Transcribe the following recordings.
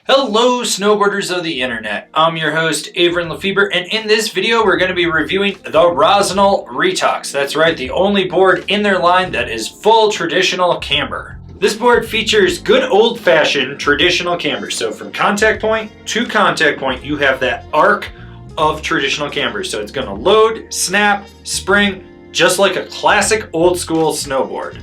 Hello snowboarders of the internet, I'm your host Avran LeFeber, and in this video we're going to be reviewing the Rossignol Retox. That's right, the only board in their line that is full traditional camber. This board features good old-fashioned traditional camber. So from contact point to contact point you have that arc of traditional camber. So it's going to load, snap, spring, just like a classic old school snowboard.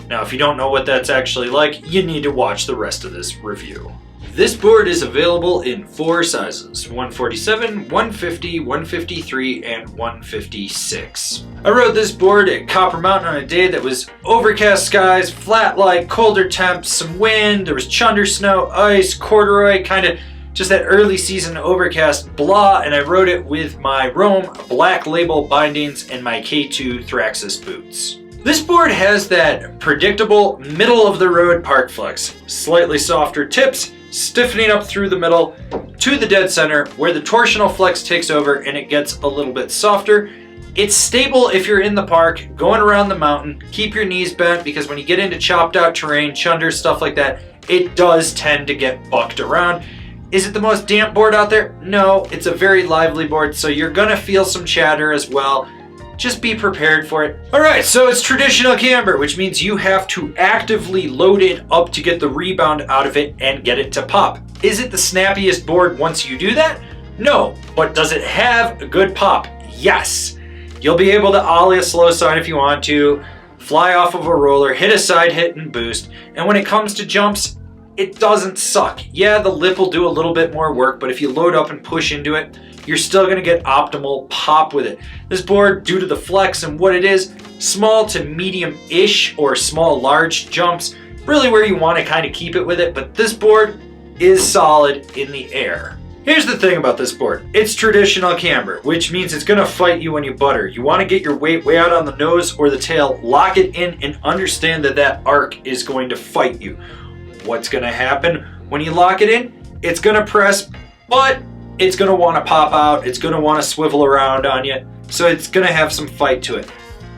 Now if you don't know what that's actually like, you need to watch the rest of this review. This board is available in 4 sizes, 147, 150, 153, and 156. I rode this board at Copper Mountain on a day that was overcast skies, flat light, colder temps, some wind, there was chunder snow, ice, corduroy, kind of just that early season overcast blah, and I rode it with my Rome Black Label bindings and my K2 Thraxis boots. This board has that predictable middle of the road park flex, slightly softer tips, stiffening up through the middle to the dead center where the torsional flex takes over and it gets a little bit softer. It's stable if you're in the park, going around the mountain. Keep your knees bent because when you get into chopped out terrain, chunder, stuff like that, it does tend to get bucked around. Is it the most damp board out there? No, it's a very lively board, so you're gonna feel some chatter as well. Just be prepared for it. Alright, so it's traditional camber, which means you have to actively load it up to get the rebound out of it and get it to pop. Is it the snappiest board once you do that? No, but does it have a good pop? Yes. You'll be able to ollie a slow side if you want to, fly off of a roller, hit a side hit and boost, and when it comes to jumps, it doesn't suck. Yeah, the lip will do a little bit more work, but if you load up and push into it, you're still going to get optimal pop with it. This board, due to the flex and what it is, small to medium-ish or small-large jumps, really where you want to kind of keep it with it, but this board is solid in the air. Here's the thing about this board. It's traditional camber, which means it's going to fight you when you butter. You want to get your weight way out on the nose or the tail, lock it in, and understand that that arc is going to fight you. What's going to happen when you lock it in? It's going to press, but it's going to want to pop out, it's going to want to swivel around on you, so it's going to have some fight to it.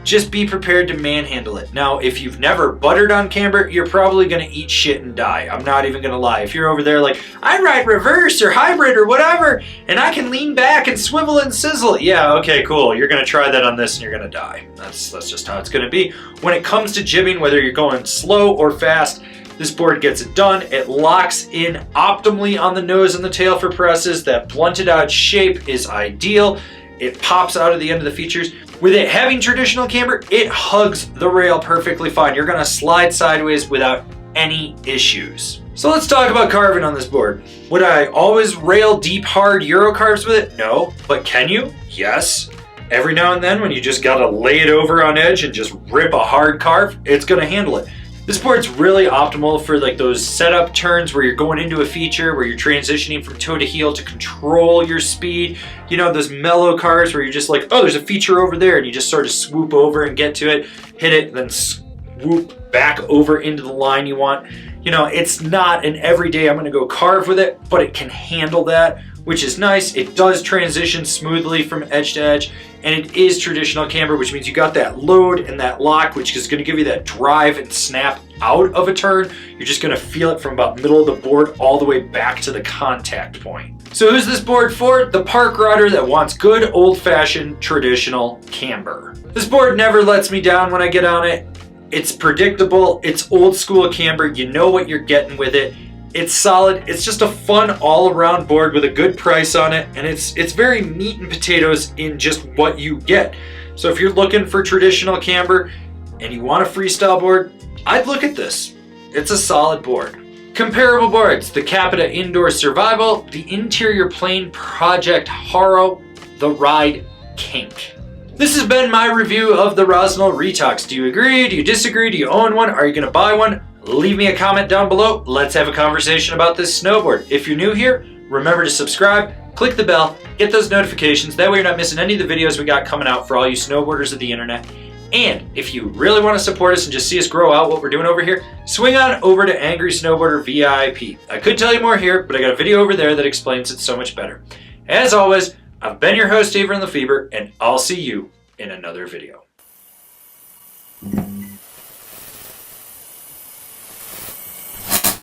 Just be prepared to manhandle it. Now, if you've never buttered on camber, you're probably going to eat shit and die. I'm not even going to lie. If you're over there like, I ride reverse or hybrid or whatever, and I can lean back and swivel and sizzle. Yeah, okay, cool. You're going to try that on this and you're going to die. That's just how it's going to be. When it comes to jibbing, whether you're going slow or fast, this board gets it done. It locks in optimally on the nose and the tail for presses. That blunted out shape is ideal. It pops out of the end of the features. With it having traditional camber, it hugs the rail perfectly fine. You're gonna slide sideways without any issues. So let's talk about carving on this board. Would I always rail deep, hard Euro carves with it? No, but can you? Yes. Every now and then when you just gotta lay it over on edge and just rip a hard carve, it's gonna handle it. This board's really optimal for like those setup turns where you're going into a feature, where you're transitioning from toe to heel to control your speed. You know, those mellow cars where you're just like, oh, there's a feature over there, and you just sort of swoop over and get to it, hit it, then swoop back over into the line you want. You know, it's not an everyday I'm gonna go carve with it, but it can handle that, which is nice. It does transition smoothly from edge to edge, and it is traditional camber, which means you got that load and that lock, which is gonna give you that drive and snap out of a turn. You're just gonna feel it from about middle of the board all the way back to the contact point. So who's this board for? The park rider that wants good old-fashioned traditional camber. This board never lets me down when I get on it. It's predictable, it's old school camber, you know what you're getting with it. It's solid, it's just a fun all-around board with a good price on it, and it's very meat and potatoes in just what you get. So if you're looking for traditional camber and you want a freestyle board, I'd look at this. It's a solid board. Comparable boards: the Capita Indoor Survival, the Interior Plane Project Haro, the Ride Kink. This has been my review of the Rossignol Retox. Do you agree? Do you disagree? Do you own one? Are you going to buy one? Leave me a comment down below. Let's have a conversation about this snowboard. If you're new here, remember to subscribe, click the bell, get those notifications. That way you're not missing any of the videos we got coming out for all you snowboarders of the internet. And if you really want to support us and just see us grow out what we're doing over here, swing on over to Angry Snowboarder VIP. I could tell you more here, but I got a video over there that explains it so much better. As always, I've been your host, Avran LeFeber, and I'll see you in another video.